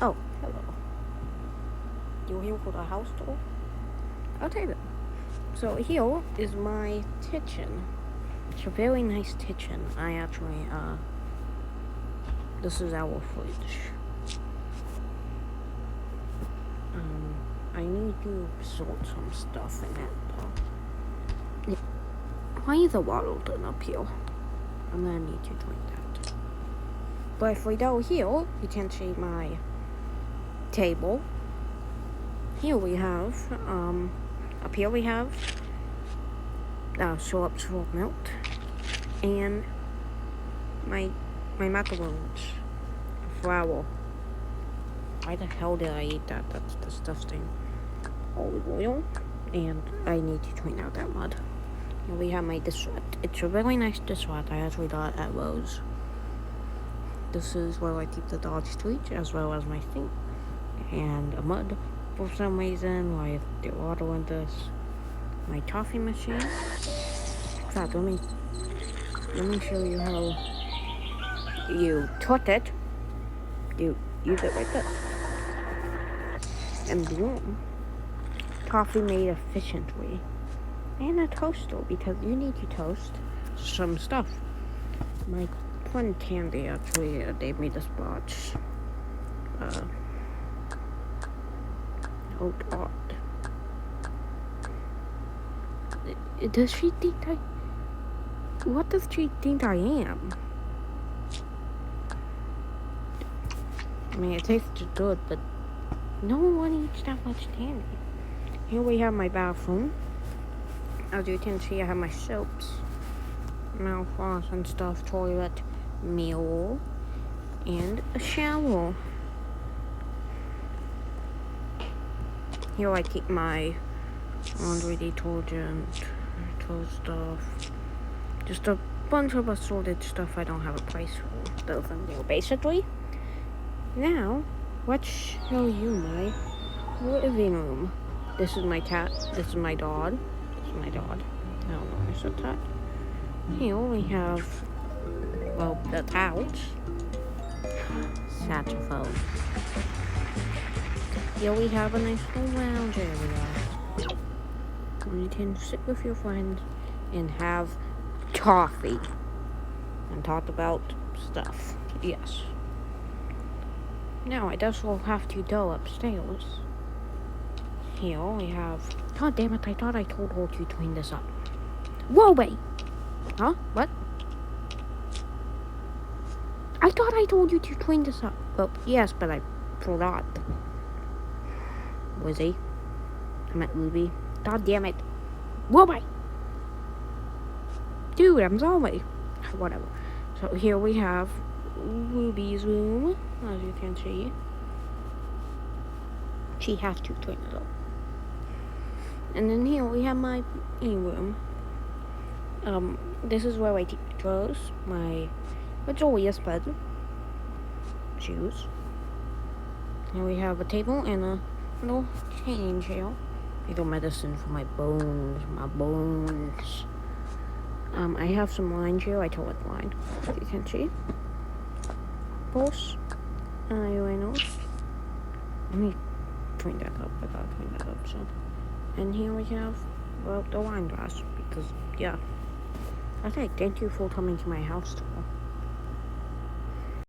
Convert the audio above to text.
Oh, hello. You here for the house tour? I'll take it. So here is my kitchen. It's a very nice kitchen. This is our fridge. I need to sort some stuff in it though. Why is the water done up here? I'm gonna need to drink that. But if we go here, you can see my table. Here we have, up here we have syrup milk and my macaroons, flour. Why the hell did I eat that? That's disgusting. Olive oil, and I need to clean out that mud. And we have my dishwasher. It's a really nice dishwasher. I actually got it at Lowe's. This is where I keep the dog's treats as well as my sink and a mud. For some reason, why the water in this? My coffee machine. In fact, let me show you how you touch it. You use it like this, and boom, coffee made efficiently. And a toaster, because you need to toast some stuff. My friend Candy actually gave me this box. Oat art. Does she think what does she think I am? I mean, it tastes good, but no one eats that much candy. Here we have my bathroom. As you can see, I have my soaps, mouthwash and stuff, toilet, mirror, and a shower. Here I keep my laundry detergent, toilet stuff, just a bunch of assorted stuff I don't have a place for. Those in there, basically. Now, let's show you my living room. This is my cat. This is my dog. This is my dog. I don't know why I said that. Here we have, well, the couch. Saxophone. Here we have a nice little lounge area where you can sit with your friends and have coffee and talk about stuff. Yes. Now I guess we'll have to go upstairs. Here we have. God damn it! I thought I told her to clean this up. Whoa, wait. Huh? What? I thought I told you to clean this up. Well, yes, but I forgot. Lizzie. I meant Ruby. God damn it. Whoa, wait. Dude, I'm sorry. Whatever. So here we have Ruby's room, as you can see. She has to clean it up. And then here we have my room. This is where I keep my clothes, my luxurious bed, shoes. Here we have a table and a little change here. I got medicine for my bones, I have some lines here. I told it line, as you can see. Pulse, eyeliner. Let me clean that up. I gotta clean that up. So, and here we have, well, the wine glass, because yeah. Okay, thank you for coming to my house tour.